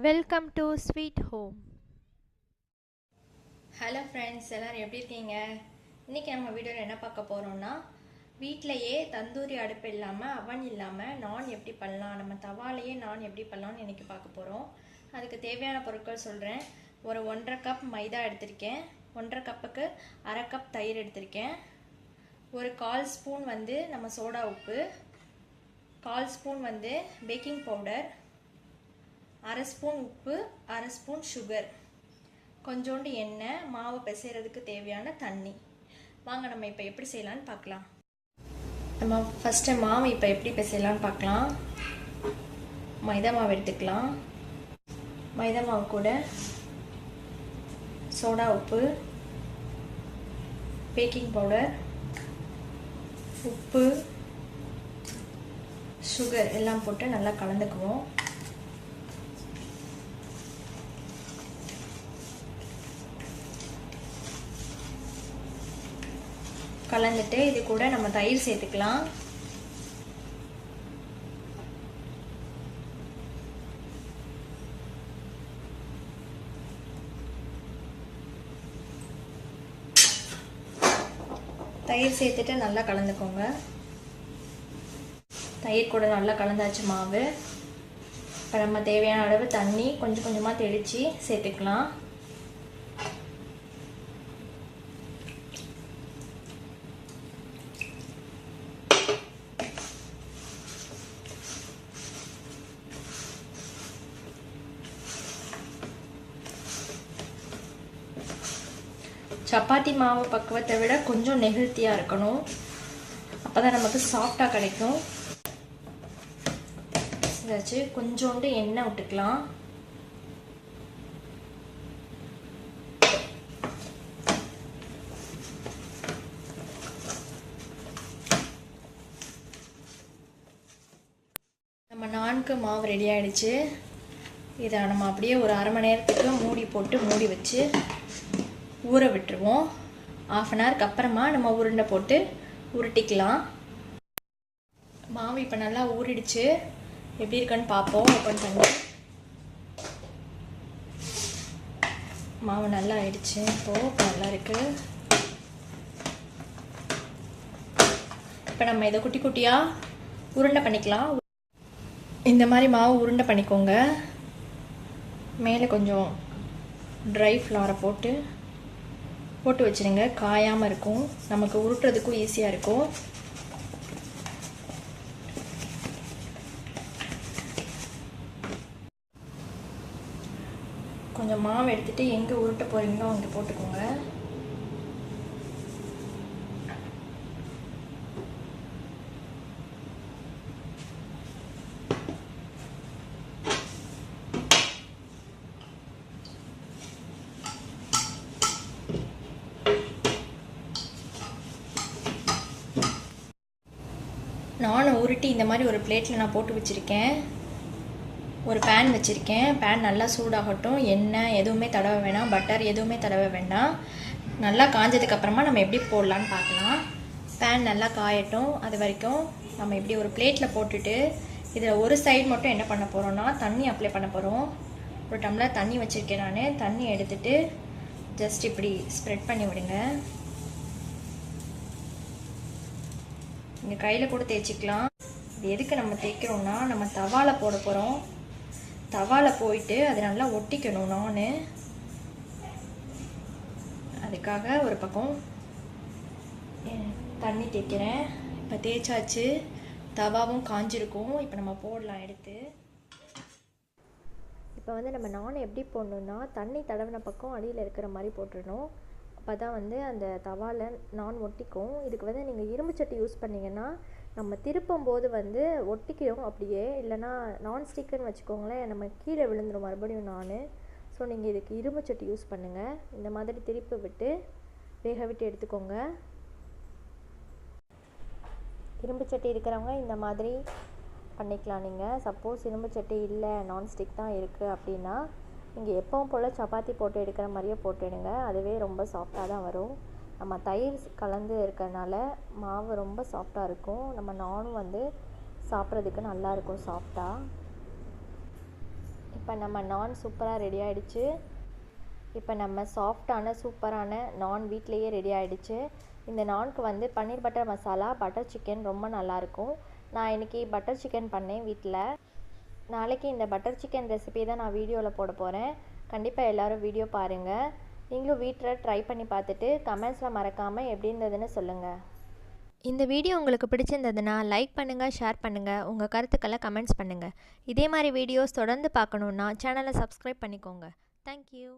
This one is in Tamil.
Welcome to sweet home. Hello friends, எல்லோரும் எப்படி இருக்கீங்க? இன்றைக்கி நம்ம வீடியோவில் என்ன பார்க்க போகிறோம்னா, வீட்டிலையே தந்தூரி அடுப்பு இல்லாமல் அவன் இல்லாமல் நான் எப்படி பண்ணலாம், நம்ம தவாலையே நான் எப்படி பண்ணலாம்னு இன்றைக்கி பார்க்க போகிறோம். அதுக்கு தேவையான பொருட்கள் சொல்கிறேன். ஒரு 1.5 கப் மைதா எடுத்திருக்கேன். 1.5 கப்புக்கு 1/2 கப் தயிர் எடுத்திருக்கேன். ஒரு 1/4 ஸ்பூன் நம்ம சோடா உப்பு, 1/4 ஸ்பூன் பேக்கிங் பவுடர், 1/2 ஸ்பூன் உப்பு, 1/2 ஸ்பூன் சுகர், கொஞ்சோண்டு எண்ணெய், மாவு பிசைறதுக்கு தேவையான தண்ணி. வாங்க நம்ம இப்போ எப்படி செய்யலான்னு பார்க்கலாம். நம்ம ஃபஸ்ட்டு மாவு இப்போ எப்படி பிசையலான்னு பார்க்கலாம். மைதா மாவு எடுத்துக்கலாம். மைதா மாவு கூட சோடா உப்பு, பேக்கிங் பவுடர், உப்பு, சுகர் எல்லாம் போட்டு நல்லா கலந்துக்குவோம். கலந்துட்டு இது கூட நம்ம தயிர் சேர்த்துக்கலாம். தயிர் சேர்த்துட்டு நல்லா கலந்துக்கோங்க. தயிர் கூட நல்லா கலந்தாச்சு மாவு. இப்போ நம்ம தேவையான அளவு தண்ணி கொஞ்சம் கொஞ்சமாக தெளித்து சேர்த்துக்கலாம். சப்பாத்தி மாவு பக்குவத்தை விட கொஞ்சம் நெகிழ்த்தியாக இருக்கணும். அப்போ தான் நமக்கு சாஃப்டாக கிடைக்கும். ஏதாச்சும் கொஞ்சோண்டு எண்ணெய் விட்டுக்கலாம். நம்ம நான்கு மாவு ரெடி ஆகிடுச்சு. இதை நம்ம அப்படியே ஒரு 1/2 மணி நேரத்துக்கு மூடி வச்சு ஊற விட்டுருவோம். 1/2 அன் ஹவருக்கு அப்புறமா நம்ம உருண்டை போட்டு உருட்டிக்கலாம். மாவு இப்போ நல்லா ஊறிடுச்சு. எப்படி இருக்குன்னு பார்ப்போம். ஓப்பன் பண்ணி மாவு நல்லா ஆயிடுச்சு. இப்போது நல்லா இருக்குது. இப்போ நம்ம இதை குட்டி குட்டியாக உருண்டை பண்ணிக்கலாம். இந்த மாதிரி மாவு உருண்டை பண்ணிக்கோங்க. மேலே கொஞ்சம் ட்ரை ஃப்ளாரை போட்டு வச்சுருங்க. காயாமல் இருக்கும், நமக்கு உருட்டுறதுக்கும் ஈஸியாக இருக்கும். கொஞ்சம் மாவு எடுத்துகிட்டு எங்கே உருட்ட போகிறீங்களோ அங்கே போட்டுக்கோங்க. நானும் உருட்டி இந்த மாதிரி ஒரு பிளேட்டில் நான் போட்டு வச்சுருக்கேன். ஒரு பேன் வச்சுருக்கேன். பேன் நல்லா சூடாகட்டும். எண்ணெய் எதுவுமே தடவ வேணாம், பட்டர் எதுவுமே தடவ வேண்டாம். நல்லா காஞ்சதுக்கப்புறமா நம்ம எப்படி போடலான்னு பார்க்கலாம். பேன் நல்லா காயட்டும். அது வரைக்கும் நம்ம இப்படி ஒரு பிளேட்டில் போட்டுட்டு இதில் ஒரு சைடு மட்டும் என்ன பண்ண போகிறோன்னா தண்ணி அப்ளை பண்ண போகிறோம். ஒரு டம்ளர் தண்ணி வச்சுருக்கேன் நான். தண்ணி எடுத்துகிட்டு ஜஸ்ட் இப்படி ஸ்ப்ரெட் பண்ணி விடுங்க. நீங்கள் கையில் கூட தேய்ச்சிக்கலாம். இது எதுக்கு நம்ம தேய்க்கிறோன்னா, நம்ம தவாவில் போட போகிறோம். தவாவில் போயிட்டு அது நல்லா ஒட்டிக்கணும். நான் அதுக்காக ஒரு பக்கம் தண்ணி தேய்க்கிறேன். இப்போ தேய்ச்சாச்சு. தவாவும் காஞ்சிருக்கும். இப்போ நம்ம போடலாம் எடுத்து. இப்போ நம்ம நான் எப்படி போடணுன்னா, தண்ணி தடவின பக்கம் அடியில் இருக்கிற மாதிரி போட்டுடணும். அப்போ தான் அந்த தவாவில் நான் ஒட்டிக்கும். இதுக்கு நீங்கள் இரும்பு சட்டி யூஸ் பண்ணிங்கன்னா நம்ம திருப்பும் போது ஒட்டிக்கிறோம் அப்படியே. இல்லைனா நான்ஸ்டிக்குன்னு வச்சுக்கோங்களேன், நம்ம கீழே விழுந்துடும் மறுபடியும் நான். ஸோ நீங்கள் இதுக்கு இரும்பு சட்டி யூஸ் பண்ணுங்கள். இந்த மாதிரி திருப்பி விட்டு வேக விட்டு எடுத்துக்கோங்க. இரும்பு சட்டி இருக்கிறவங்க இந்த மாதிரி பண்ணிக்கலாம். நீங்கள் சப்போஸ் இரும்பு சட்டி இல்லை, நான்ஸ்டிக் தான் இருக்குது அப்படின்னா நீங்கள் எப்பவும் போல் சப்பாத்தி போட்டு எடுக்கிற மாதிரியே போட்டுடுங்க. அதுவே ரொம்ப சாஃப்டாக தான் வரும். நம்ம தயிர் கலந்து இருக்கிறதுனால மாவு ரொம்ப சாஃப்டாக இருக்கும். நம்ம நானும் சாப்பிட்றதுக்கு நல்லாயிருக்கும் சாஃப்டாக. இப்போ இப்போ நம்ம நான் சூப்பராக ரெடி ஆகிடுச்சு. இப்போ நம்ம சாஃப்டான சூப்பரான நான் வீட்டிலையே ரெடி ஆகிடுச்சு. இந்த நானுக்கு வந்து பன்னீர் பட்டர் மசாலா, பட்டர் சிக்கன் ரொம்ப நல்லாயிருக்கும். நான் இன்றைக்கி பட்டர் சிக்கன் பண்ணேன் வீட்டில். நாளைக்கு இந்த பட்டர் சிக்கன் ரெசிபி தான் நான் வீடியோவில் போட போகிறேன். கண்டிப்பாக எல்லோரும் வீடியோ பாருங்கள். நீங்களும் வீட்டில் ட்ரை பண்ணி பார்த்துட்டு கமெண்ட்ஸில் மறக்காமல் எப்படி இருந்ததுன்னு சொல்லுங்கள். இந்த வீடியோ உங்களுக்கு பிடிச்சிருந்ததுன்னா லைக் பண்ணுங்கள், ஷேர் பண்ணுங்கள், உங்கள் கருத்துக்களை கமெண்ட்ஸ் பண்ணுங்கள். இதே மாதிரி வீடியோஸ் தொடர்ந்து பார்க்கணுன்னா சேனலை சப்ஸ்கிரைப் பண்ணிக்கோங்க. தேங்க்யூ.